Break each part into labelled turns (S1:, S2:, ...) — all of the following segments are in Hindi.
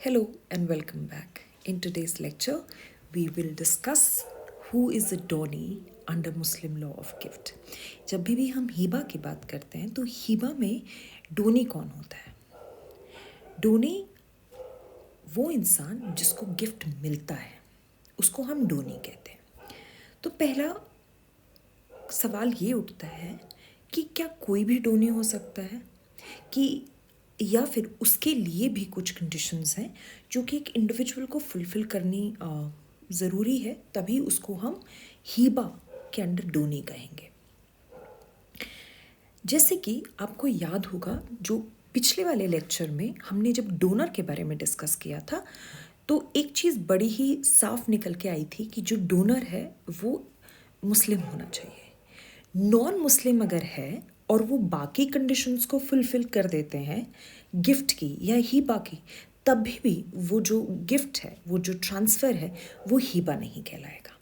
S1: Hello and welcome back. In today's lecture, we will discuss who is a donee under Muslim law of gift. जब भी हम हिबा की बात करते हैं तो हिबा में डोनी कौन होता है? डोनी वो इंसान जिसको गिफ्ट मिलता है, उसको हम डोनी कहते हैं. तो पहला सवाल ये उठता है कि क्या कोई भी डोनी हो सकता है, कि या फिर उसके लिए भी कुछ कंडीशंस हैं जो कि एक इंडिविजुअल को फुलफ़िल करनी ज़रूरी है, तभी उसको हम हीबा के अंडर डोनी कहेंगे. जैसे कि आपको याद होगा, जो पिछले वाले लेक्चर में हमने जब डोनर के बारे में डिस्कस किया था, तो एक चीज़ बड़ी ही साफ निकल के आई थी कि जो डोनर है वो मुस्लिम होना चाहिए. नॉन मुस्लिम अगर है और वो बाकी कंडीशंस को फुलफ़िल कर देते हैं गिफ्ट की या हीबा की, तभी भी वो जो गिफ्ट है, वो जो ट्रांसफ़र है, वो हीबा नहीं कहलाएगा.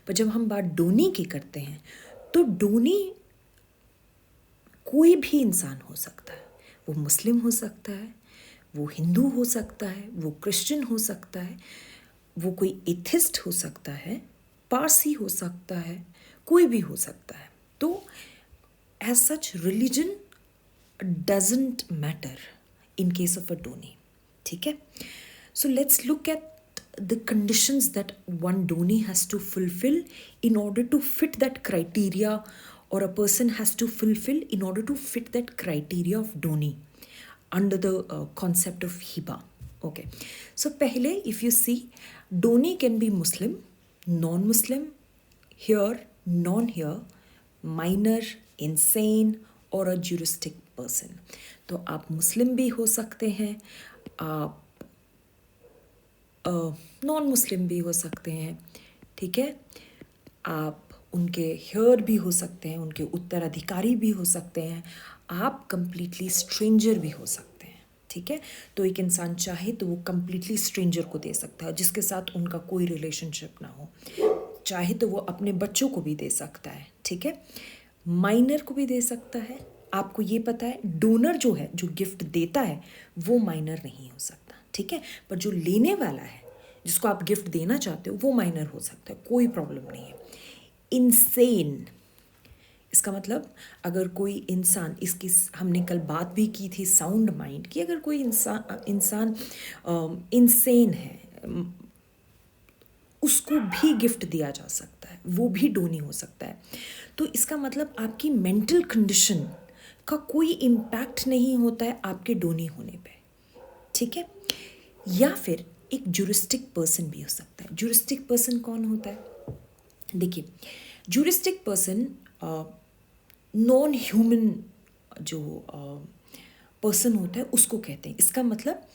S1: पर जब हम बात डोनी की करते हैं तो डोनी कोई भी इंसान हो सकता है. वो मुस्लिम हो सकता है, वो हिंदू हो सकता है, वो क्रिश्चियन हो सकता है, वो कोई एथिस्ट हो सकता है, पारसी हो सकता है, कोई भी हो सकता है. तो as such religion doesn't matter in case of a donee. ठीक है. So let's look at the conditions that one donee has to fulfill in order to fit that criteria, or a person has to fulfill in order to fit that criteria of donee under the concept of hiba. Okay. So पहले if you see, donee can be Muslim, non-Muslim, here, non-here, minor, insane और अ juristic person. तो आप मुस्लिम भी हो सकते हैं, आप नॉन मुस्लिम भी हो सकते हैं. ठीक है. आप उनके हेयर भी हो सकते हैं, उनके उत्तराधिकारी भी हो सकते हैं, आप कंप्लीटली स्ट्रेंजर भी हो सकते हैं. ठीक है. तो एक इंसान चाहे तो वो कंप्लीटली स्ट्रेंजर को दे सकता है जिसके साथ उनका कोई रिलेशनशिप ना हो. चाहे तो वो अपने बच्चों को भी दे सकता है. ठीक है. माइनर को भी दे सकता है. आपको ये पता है, डोनर जो है, जो गिफ्ट देता है, वो माइनर नहीं हो सकता. ठीक है. पर जो लेने वाला है, जिसको आप गिफ्ट देना चाहते हो, वो माइनर हो सकता है, कोई प्रॉब्लम नहीं है. इंसेन, इसका मतलब अगर कोई इंसान, इसकी हमने कल बात भी की थी साउंड माइंड की, अगर कोई इंसान इंसेन है, उसको भी गिफ्ट दिया जा सकता है, वो भी डोनी हो सकता है. तो इसका मतलब आपकी मेंटल कंडीशन का कोई इम्पैक्ट नहीं होता है आपके डोनी होने पे. ठीक है. या फिर एक जुरिस्टिक पर्सन भी हो सकता है. जुरिस्टिक पर्सन कौन होता है? देखिए, जुरिस्टिक पर्सन नॉन ह्यूमन जो पर्सन होता है उसको कहते हैं. इसका मतलब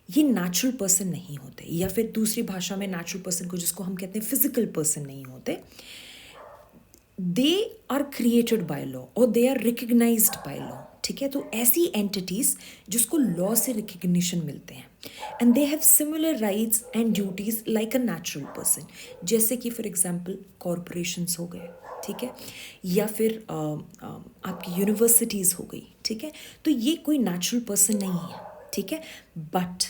S1: ये नेचुरल पर्सन नहीं होते, या फिर दूसरी भाषा में नेचुरल पर्सन को, जिसको हम कहते हैं फिजिकल पर्सन, नहीं होते. They are created by law और they are recognised by law. ठीक है. तो ऐसी एंटिटीज जिसको लॉ से रिकग्निशन मिलते हैं, and they have similar rights and duties like a natural person. जैसे कि फॉर एग्जांपल कॉरपोरेशंस हो गए. ठीक है. या फिर आपकी यूनिवर्सिटीज़ हो गई. ठीक है. तो ये कोई नेचुरल पर्सन नहीं है. ठीक है. बट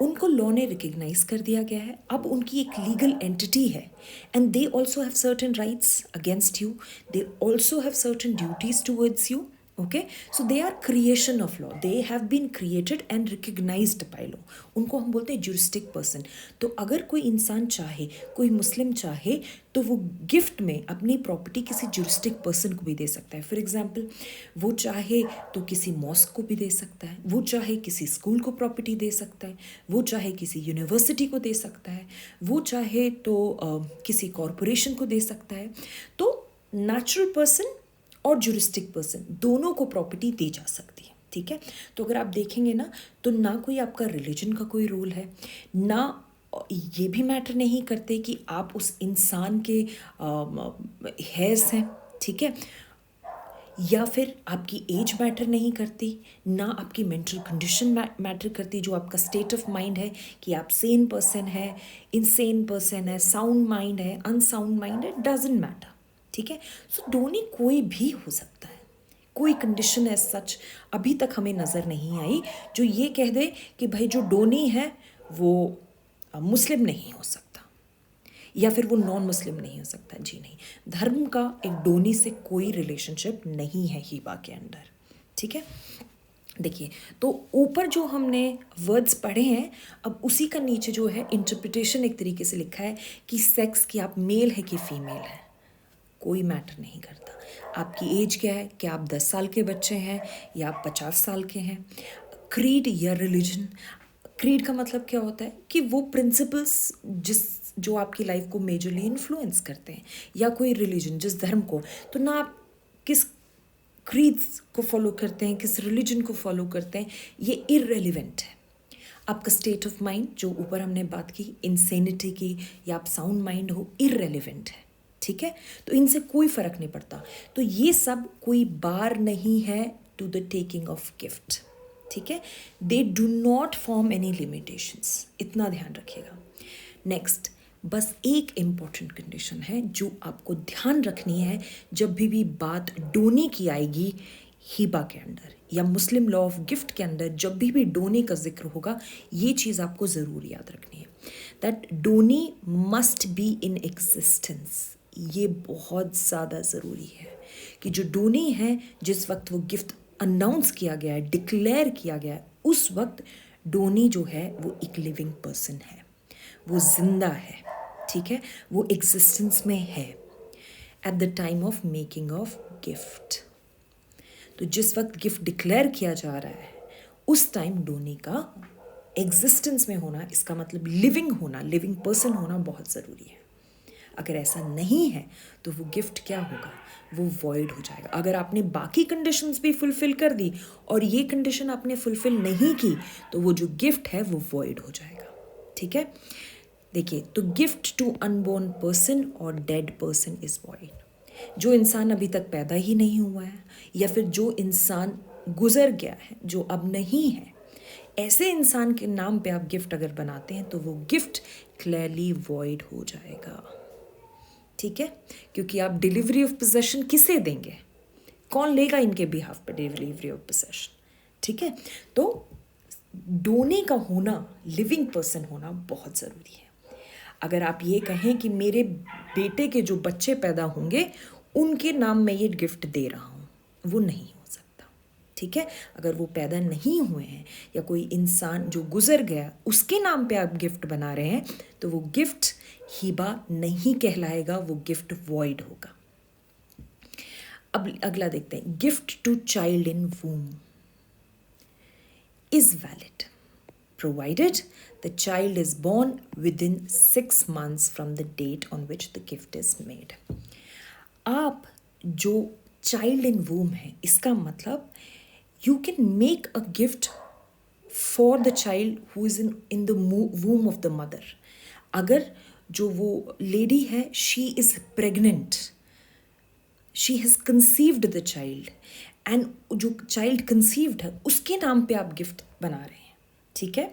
S1: उनको लॉ ने रिकग्नाइज कर दिया गया है. अब उनकी एक लीगल एंटिटी है, and they also have certain rights against you. They also have certain duties towards you. Okay. So they are creation of law. They have been created and recognised by law. उनको हम बोलते हैं जुरिस्टिक पर्सन. तो अगर कोई इंसान चाहे, कोई मुस्लिम चाहे, तो वो गिफ्ट में अपनी प्रॉपर्टी किसी जुरिस्टिक पर्सन को भी दे सकता है. फॉर एग्जाम्पल, वो चाहे तो किसी मॉस्क को भी दे सकता है, वो चाहे किसी स्कूल को प्रॉपर्टी दे सकता है, वो चाहे किसी यूनिवर्सिटी को दे सकता है, वो चाहे तो किसी कॉरपोरेशन को दे सकता है. तो नेचुरल पर्सन और जुरिस्टिक पर्सन दोनों को प्रॉपर्टी दी जा सकती है. ठीक है. तो अगर आप देखेंगे ना, तो ना कोई आपका रिलीजन का कोई रूल है, ना ये भी मैटर नहीं करते कि आप उस इंसान के हेयर्स हैं. ठीक है. या फिर आपकी एज मैटर नहीं करती, ना आपकी मेंटल कंडीशन मैटर करती, जो आपका स्टेट ऑफ माइंड है, कि आप सेन पर्सन है, इनसेन पर्सन है, साउंड माइंड है, अनसाउंड माइंड है, डजंट मैटर. ठीक है. सो डोनी कोई भी हो सकता है. कोई कंडीशन एज सच अभी तक हमें नज़र नहीं आई जो ये कह दे कि भाई जो डोनी है वो मुस्लिम नहीं हो सकता या फिर वो नॉन मुस्लिम नहीं हो सकता। जी नहीं, धर्म का एक डोनी से कोई रिलेशनशिप नहीं है हिबा के अंदर। ठीक है, देखिए, तो ऊपर जो हमने वर्ड्स पढ़े हैं, अब उसी का नीचे जो है इंटरप्रिटेशन एक तरीके से लिखा है कि सेक्स, कि आप मेल है कि फीमेल है, कोई मैटर नहीं करता। आपकी एज क्या है, क्या आप 10 साल के बच्चे हैं या आप 50 साल के हैं। क्रीड या रिलीजन, क्रीड का मतलब क्या होता है कि वो प्रिंसिपल्स जो आपकी लाइफ को मेजरली इन्फ्लुएंस करते हैं, या कोई रिलीजन, जिस धर्म को, तो ना आप किस क्रीड्स को फॉलो करते हैं, किस रिलीजन को फॉलो करते हैं, ये इररेलेवेंट है। आपका स्टेट ऑफ माइंड, जो ऊपर हमने बात की इंसेनिटी की, या आप साउंड माइंड हो, इररेलेवेंट है। ठीक है, तो इनसे कोई फर्क नहीं पड़ता। तो ये सब कोई बार नहीं है to the taking of gift. ठीक है, they do not form any limitations, इतना ध्यान रखिएगा। नेक्स्ट, बस एक इम्पॉर्टेंट कंडीशन है जो आपको ध्यान रखनी है जब भी बात डोनी की आएगी हिबा के अंदर या मुस्लिम लॉ ऑफ गिफ्ट के अंदर, जब भी डोनी का जिक्र होगा, ये चीज़ आपको ज़रूर याद रखनी है, that donee must be in existence. ये बहुत ज़्यादा ज़रूरी है कि जो डोनी है, जिस वक्त वो गिफ्ट अनाउंस किया गया है, डिक्लेयर किया गया है, उस वक्त डोनी जो है वो एक लिविंग पर्सन है, वो जिंदा है। ठीक है, वो एग्जिस्टेंस में है at the time of making of gift. तो जिस वक्त गिफ्ट डिक्लेयर किया जा रहा है, उस टाइम डोनी का एग्जिस्टेंस में होना, इसका मतलब लिविंग होना, लिविंग पर्सन होना बहुत ज़रूरी है। अगर ऐसा नहीं है तो वो गिफ्ट क्या होगा, वो वॉइड हो जाएगा। अगर आपने बाकी कंडीशंस भी फुलफिल कर दी और ये कंडीशन आपने फुलफिल नहीं की, तो वो जो गिफ्ट है वो वॉइड हो जाएगा। ठीक है, देखिए, तो गिफ्ट टू अनबोर्न पर्सन और डेड पर्सन इज वॉइड। जो इंसान अभी तक पैदा ही नहीं हुआ है, या फिर जो इंसान गुजर गया है, जो अब नहीं है, ऐसे इंसान के नाम पे आप गिफ्ट अगर बनाते हैं तो वो गिफ्ट क्लियरली वॉइड हो जाएगा। ठीक है, क्योंकि आप डिलीवरी ऑफ पोजेशन किसे देंगे, कौन लेगा इनके बिहाफ पे डिलीवरी ऑफ पोजेशन। ठीक है, तो डोने का होना, लिविंग पर्सन होना बहुत ज़रूरी है। अगर आप ये कहें कि मेरे बेटे के जो बच्चे पैदा होंगे उनके नाम मैं ये गिफ्ट दे रहा हूँ, वो नहीं हो सकता। ठीक है, अगर वो पैदा नहीं हुए हैं या कोई इंसान जो गुजर गया उसके नाम पे आप गिफ्ट बना रहे हैं, तो वो गिफ्ट हिबा नहीं कहलाएगा, वो गिफ्ट वॉइड होगा। अब अगला देखते हैं, gift to child in womb is valid provided the child is born within 6 months from the date on which the gift is made। आप जो चाइल्ड इन वूम है, इसका मतलब you can make a gift for the child who is in the वूम of the mother. अगर जो वो लेडी है, she is pregnant, she has conceived the child, and जो चाइल्ड कंसीव्ड है उसके नाम पे आप गिफ्ट बना रहे हैं। ठीक है,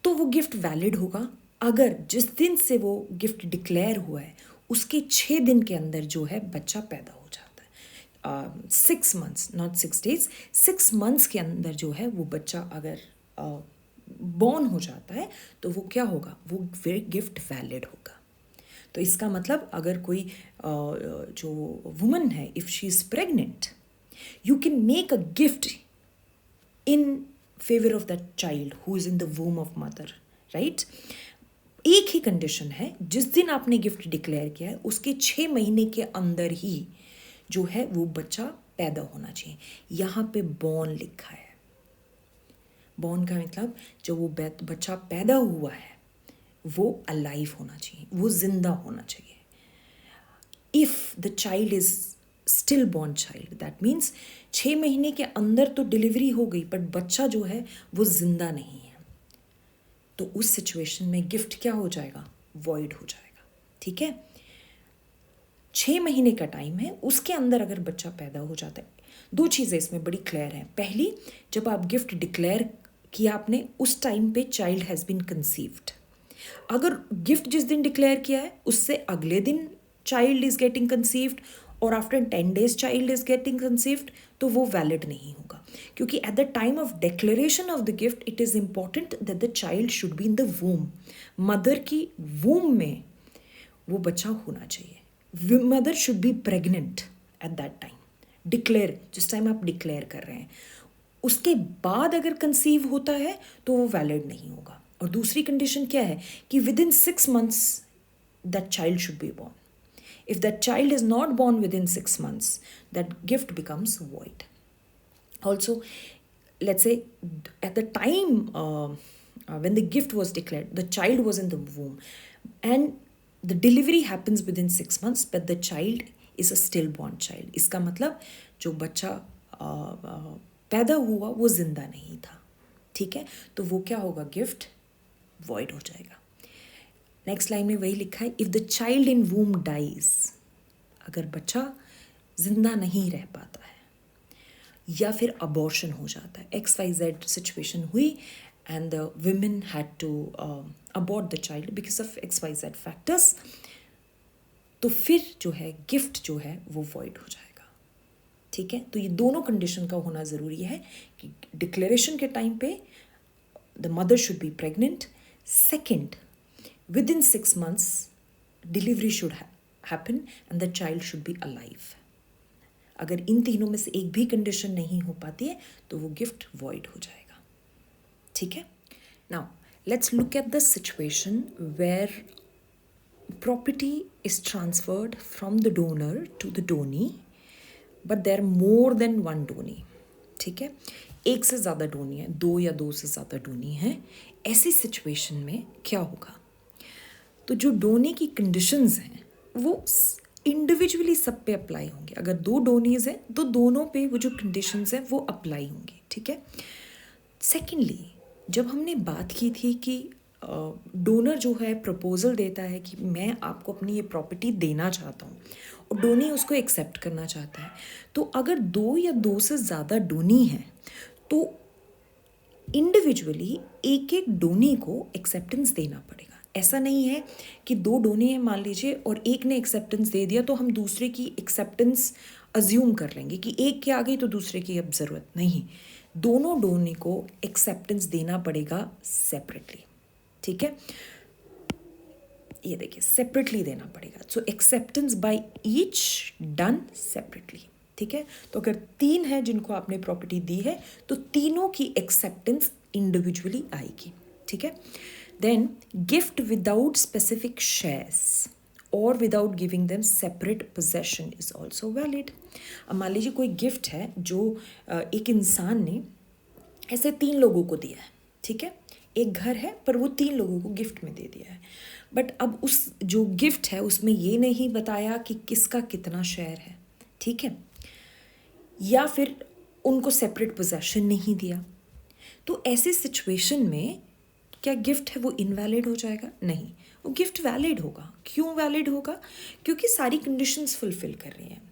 S1: तो वो गिफ्ट वैलिड होगा अगर जिस दिन से वो गिफ्ट डिक्लेयर हुआ है उसके 6 दिन के अंदर जो है बच्चा पैदा हो जाता है। 6 मंथ्स, नॉट 6 डेज, 6 मंथ्स के अंदर जो है वो बच्चा अगर बॉर्न हो जाता है तो वो क्या होगा, वो गिफ्ट वैलिड होगा। तो इसका मतलब अगर कोई जो वुमन है, if she is pregnant, you can make a gift in favour of that child who is in the वूम of mother, right. एक ही कंडीशन है, जिस दिन आपने गिफ्ट डिक्लेयर किया है उसके 6 महीने के अंदर ही जो है वो बच्चा पैदा होना चाहिए। यहाँ पे बॉर्न लिखा है। बॉर्न का मतलब जो वो बच्चा पैदा हुआ है वो अलाइव होना चाहिए, वो जिंदा होना चाहिए। If the child is still born child, that means 6 महीने के अंदर तो डिलीवरी हो गई बट बच्चा जो है वो जिंदा नहीं है, तो उस सिचुएशन में गिफ्ट क्या हो जाएगा, वॉइड हो जाएगा। ठीक है, 6 महीने का टाइम है, उसके अंदर अगर बच्चा पैदा हो जाता है, 2 चीज़ें इसमें बड़ी क्लियर हैं। पहली, जब आप गिफ्ट डिक्लेयर किया आपने, उस टाइम पे चाइल्ड हैज़ बीन कंसीव्ड। अगर गिफ्ट जिस दिन डिक्लेयर किया है उससे अगले दिन चाइल्ड इज गेटिंग कंसीव्ड और after 10 days child is getting conceived, तो वो वैलिड नहीं होगा, क्योंकि at the time of declaration of the gift it is important that the child should be in the वूम, mother की वूम में वो बच्चा होना चाहिए। Mother should be pregnant at that time, declare जिस टाइम आप डिक्लेयर कर रहे हैं, उसके बाद अगर कंसीव होता है तो वो वैलिड नहीं होगा। और दूसरी कंडीशन क्या है कि with in 6 months that child should be born. If that child is not born with in 6 months that gift becomes void. Also, let's say at the time when the gift was declared, the child was in the womb and the delivery happens within 6 months, but the child is a stillborn child. इसका मतलब जो बच्चा पैदा हुआ वो जिंदा नहीं था, ठीक है, तो वो क्या होगा, गिफ्ट void हो जाएगा। नेक्स्ट लाइन में वही लिखा है, if the child in womb dies, अगर बच्चा जिंदा नहीं रह पाता है या फिर अबॉर्शन हो जाता है, XYZ सिचुएशन हुई and the women had to abort the child because of XYZ factors, तो फिर जो है गिफ्ट जो है वो void हो जाएगा, ठीक है। तो ये दोनों कंडीशन का होना ज़रूरी है कि डिक्लेरेशन के टाइम पे the mother should be pregnant, second with in 6 months delivery should happen and the child should be alive. अगर इन तीनों में से एक भी कंडीशन नहीं हो पाती है तो वो गिफ्ट void हो जाएगा, ठीक है। Now let's look at the situation where property is transferred from the donor to the donee, but there more than one donee, ठीक है, एक से ज़्यादा डोनी है, 2 या 2 से ज़्यादा डोनी है। ऐसी सिचुएशन में क्या होगा, तो जो डोनी की कंडीशंस हैं वो इंडिविजुअली सब पे अप्लाई होंगे। अगर 2 डोनीज हैं तो दोनों पे वो जो कंडीशंस हैं वो अप्लाई होंगी, ठीक है। सेकेंडली, जब हमने बात की थी कि डोनर जो है प्रपोजल देता है कि मैं आपको अपनी ये प्रॉपर्टी देना चाहता हूँ और डोनी उसको एक्सेप्ट करना चाहता है, तो अगर 2 या 2 से ज़्यादा डोनी हैं तो इंडिविजुअली एक एक डोनी को एक्सेप्टेंस देना पड़ेगा। ऐसा नहीं है कि 2 डोनी हैं मान लीजिए और एक ने एक्सेप्टेंस दे दिया तो हम दूसरे की एक्सेप्टेंस अज्यूम कर लेंगे कि एक की आ गई तो दूसरे की अब ज़रूरत नहीं। दोनों डोनी को एक्सेप्टेंस देना पड़ेगा सेपरेटली, ठीक है, ये देखिए सेपरेटली देना पड़ेगा। So acceptance by each done separately, ठीक है। तो अगर 3 है जिनको आपने प्रॉपर्टी दी है तो तीनों की एक्सेप्टेंस इंडिविजुअली आएगी, ठीक है। Then gift without specific shares और without giving them separate possession is also valid. अब मान लीजिए कोई गिफ्ट है जो एक इंसान ने ऐसे 3 लोगों को दिया है, ठीक है, एक घर है पर वो 3 लोगों को गिफ्ट में दे दिया है, बट अब उस जो गिफ्ट है उसमें ये नहीं बताया कि किसका कितना शेयर है, ठीक है, या फिर उनको सेपरेट पोजेशन नहीं दिया, तो ऐसी सिचुएशन में क्या गिफ्ट है वो इनवैलिड हो जाएगा? नहीं, वो गिफ्ट वैलिड होगा। क्यों वैलिड होगा? क्योंकि सारी कंडीशंस फुलफिल कर रही हैं।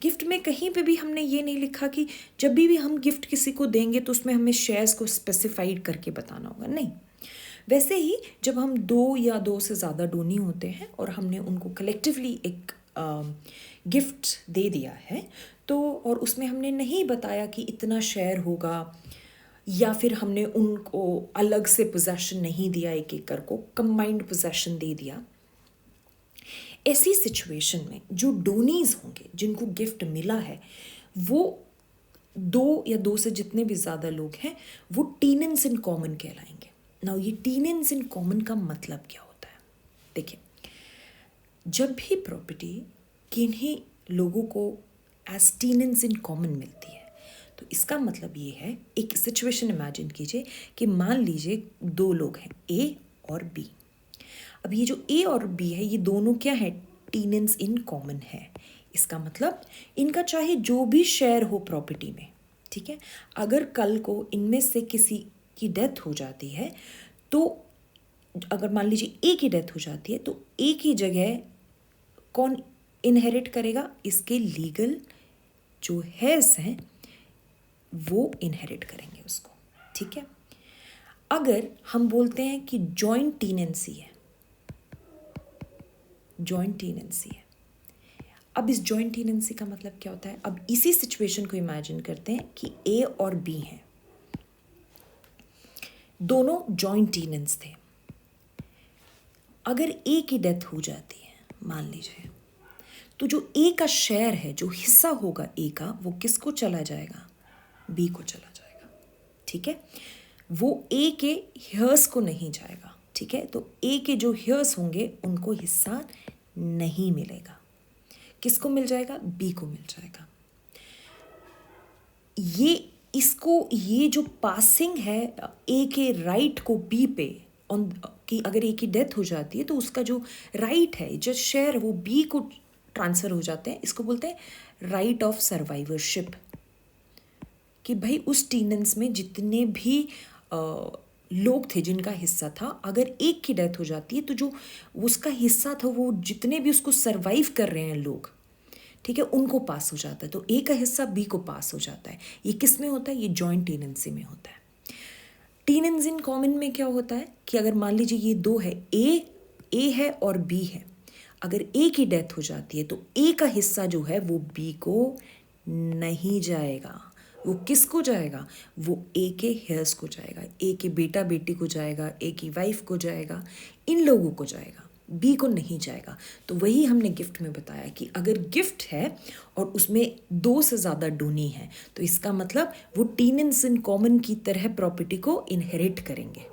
S1: गिफ्ट में कहीं पे भी हमने ये नहीं लिखा कि जब भी हम गिफ्ट किसी को देंगे तो उसमें हमें शेयर्स को स्पेसिफाइड करके बताना होगा, नहीं। वैसे ही जब हम 2 या 2 से ज़्यादा डोनी होते हैं और हमने उनको कलेक्टिवली एक गिफ्ट दे दिया है तो, और उसमें हमने नहीं बताया कि इतना शेयर होगा या फिर हमने उनको अलग से पोजेशन नहीं दिया, एक एक को कंबाइंड पोजेशन दे दिया, ऐसी सिचुएशन में जो डोनीज होंगे जिनको गिफ्ट मिला है वो 2 या 2 से जितने भी ज़्यादा लोग हैं वो टेनेंट्स इन कॉमन कहलाएंगे। नाउ ये टेनेंट्स इन कॉमन का मतलब क्या होता है? देखिए, जब भी प्रॉपर्टी किन्हीं लोगों को एज टेनेंट्स इन कॉमन मिलती है तो इसका मतलब ये है, एक सिचुएशन इमेजिन कीजिए कि मान लीजिए 2 लोग हैं A और B। अब ये जो A और B है ये दोनों क्या है? टेनेंट्स इन कॉमन है। इसका मतलब इनका चाहे जो भी शेयर हो प्रॉपर्टी में, ठीक है, अगर कल को इनमें से किसी की डेथ हो जाती है तो अगर मान लीजिए A की डेथ हो जाती है तो A की जगह कौन इनहेरिट करेगा? इसके लीगल जो हेयर्स हैं वो इनहेरिट करेंगे उसको, ठीक है। अगर हम बोलते हैं कि जॉइंट टेनेंसी है, जॉइंट टेनेंसी है, अब इस जॉइंट टेनेंसी का मतलब क्या होता है? अब इसी सिचुएशन को इमेजिन करते हैं कि ए और बी हैं, दोनों जॉइंट टेनेंट्स थे। अगर ए की डेथ हो जाती है मान लीजिए, तो जो ए का शेयर है, जो हिस्सा होगा ए का, वो किसको चला जाएगा? बी को चला जाएगा। ठीक है, वो ए के हेयर्स को नहीं जाएगा। ठीक है, तो ए के जो हेयर्स होंगे उनको हिस्सा नहीं मिलेगा। किसको मिल जाएगा? बी को मिल जाएगा। ये जो पासिंग है ए के राइट को बी पे ऑन कि अगर ए की डेथ हो जाती है तो उसका जो राइट है, जो शेयर, वो बी को ट्रांसफर हो जाते हैं। इसको बोलते हैं राइट ऑफ सर्वाइवरशिप। कि भाई उस टीनेंस में जितने भी लोग थे जिनका हिस्सा था, अगर एक की डेथ हो जाती है तो जो उसका हिस्सा था, वो जितने भी उसको सरवाइव कर रहे हैं लोग, ठीक है, उनको पास हो जाता है। तो ए का हिस्सा बी को पास हो जाता है। ये किस में होता है? ये जॉइंट टेनेंसी में होता है। टेनेंस इन कॉमन में क्या होता है कि अगर मान लीजिए ये दो है, ए है और बी है, अगर ए की डेथ हो जाती है तो ए का हिस्सा जो है वो बी को नहीं जाएगा। वो किसको जाएगा? वो ए के हेयर्स को जाएगा, ए के बेटा बेटी को जाएगा, ए की वाइफ को जाएगा, इन लोगों को जाएगा, बी को नहीं जाएगा। तो वही हमने गिफ्ट में बताया कि अगर गिफ्ट है और उसमें दो से ज़्यादा डोनी है तो इसका मतलब वो टेनेंट्स इन कॉमन की तरह प्रॉपर्टी को इनहेरिट करेंगे।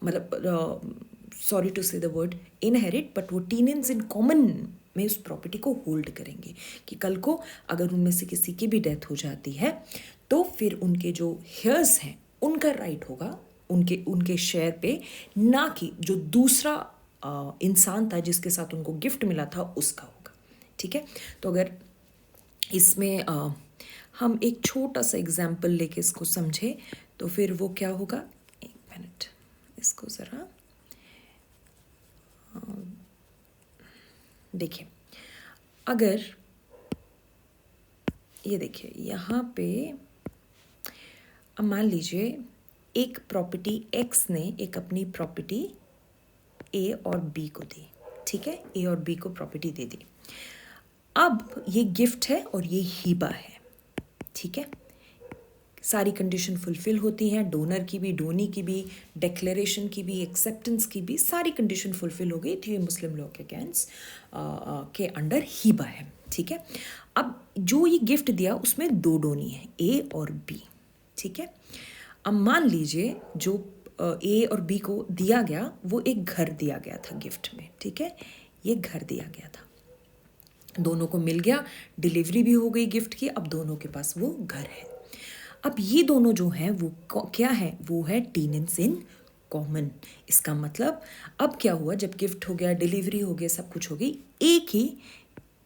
S1: मतलब सॉरी टू से द वर्ड इनहेरिट, बट वो टेनेंट्स इन कॉमन में उस प्रॉपर्टी को होल्ड करेंगे कि कल को अगर उनमें से किसी की भी डेथ हो जाती है तो फिर उनके जो हेयर्स हैं उनका राइट होगा उनके शेयर पे, ना कि जो दूसरा इंसान था जिसके साथ उनको गिफ्ट मिला था उसका होगा। ठीक है, तो अगर इसमें हम एक छोटा सा एग्जाम्पल लेके इसको समझे तो फिर वो क्या होगा? एक मिनट, इसको ज़रा देखिए। अगर ये देखिए यहाँ पे अब मान लीजिए एक प्रॉपर्टी एक्स ने एक अपनी प्रॉपर्टी ए और बी को दी। ठीक है, ए और बी को प्रॉपर्टी दे दी। अब ये गिफ्ट है और ये हिबा है। ठीक है, सारी कंडीशन फुलफिल होती हैं, डोनर की भी, डोनी की भी, डिक्लेरेशन की भी, एक्सेप्टेंस की भी, सारी कंडीशन फुलफिल हो गई थी। मुस्लिम लॉ के अगेंस्ट के अंडर हिबा है। ठीक है, अब जो ये गिफ्ट दिया उसमें दो डोनी है, ए और बी। ठीक है, अब मान लीजिए जो ए और बी को दिया गया वो एक घर दिया गया था गिफ्ट में। ठीक है, ये घर दिया गया था, दोनों को मिल गया, डिलीवरी भी हो गई गिफ्ट की, अब दोनों के पास वो घर है। अब ये दोनों जो हैं वो क्या है? वो है टेनेंट्स इन कॉमन। इसका मतलब अब क्या हुआ, जब गिफ्ट हो गया, डिलीवरी हो गया, सब कुछ हो गई, ए की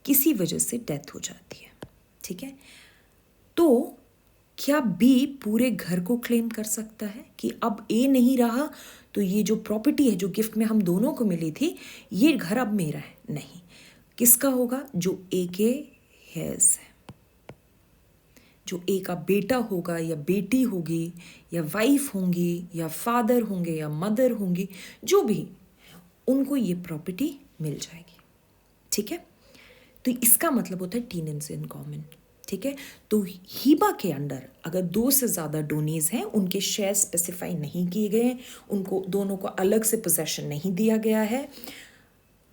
S1: किसी वजह से डेथ हो जाती है। ठीक है, तो क्या बी पूरे घर को क्लेम कर सकता है कि अब ए नहीं रहा तो ये जो प्रॉपर्टी है जो गिफ्ट में हम दोनों को मिली थी, ये घर अब मेरा है? नहीं। किसका होगा? जो ए के हेयर्स है, जो ए का बेटा होगा या बेटी होगी या वाइफ होंगी या फादर होंगे या मदर होंगी, जो भी, उनको ये प्रॉपर्टी मिल जाएगी। ठीक है, तो इसका मतलब होता है टेनेंट्स इन कॉमन। ठीक है, तो हिबा के अंडर अगर दो से ज़्यादा डोनीज हैं, उनके शेयर स्पेसिफाई नहीं किए गए, उनको दोनों को अलग से पोजेशन नहीं दिया गया है,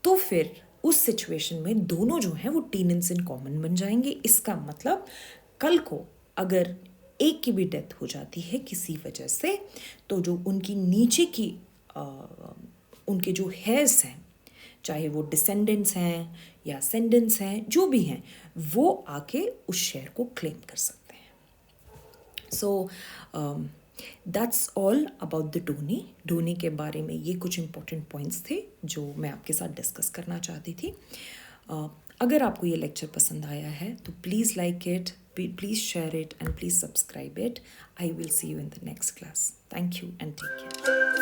S1: तो फिर उस सिचुएशन में दोनों जो हैं वो टेनेंट्स इन कॉमन बन जाएंगे। इसका मतलब कल को अगर एक की भी डेथ हो जाती है किसी वजह से, तो जो उनकी नीचे की उनके जो हेयर्स हैं, चाहे वो डिसेंडेंट्स हैं या असेंडेंट्स हैं, जो भी हैं, वो आके उस शेयर को क्लेम कर सकते हैं। So that's all about the Downey के बारे में ये कुछ इंपॉर्टेंट पॉइंट्स थे जो मैं आपके साथ डिस्कस करना चाहती थी। अगर आपको ये लेक्चर पसंद आया है तो please like it, please share it, and please subscribe it. I will see you in the next class. Thank you and take care.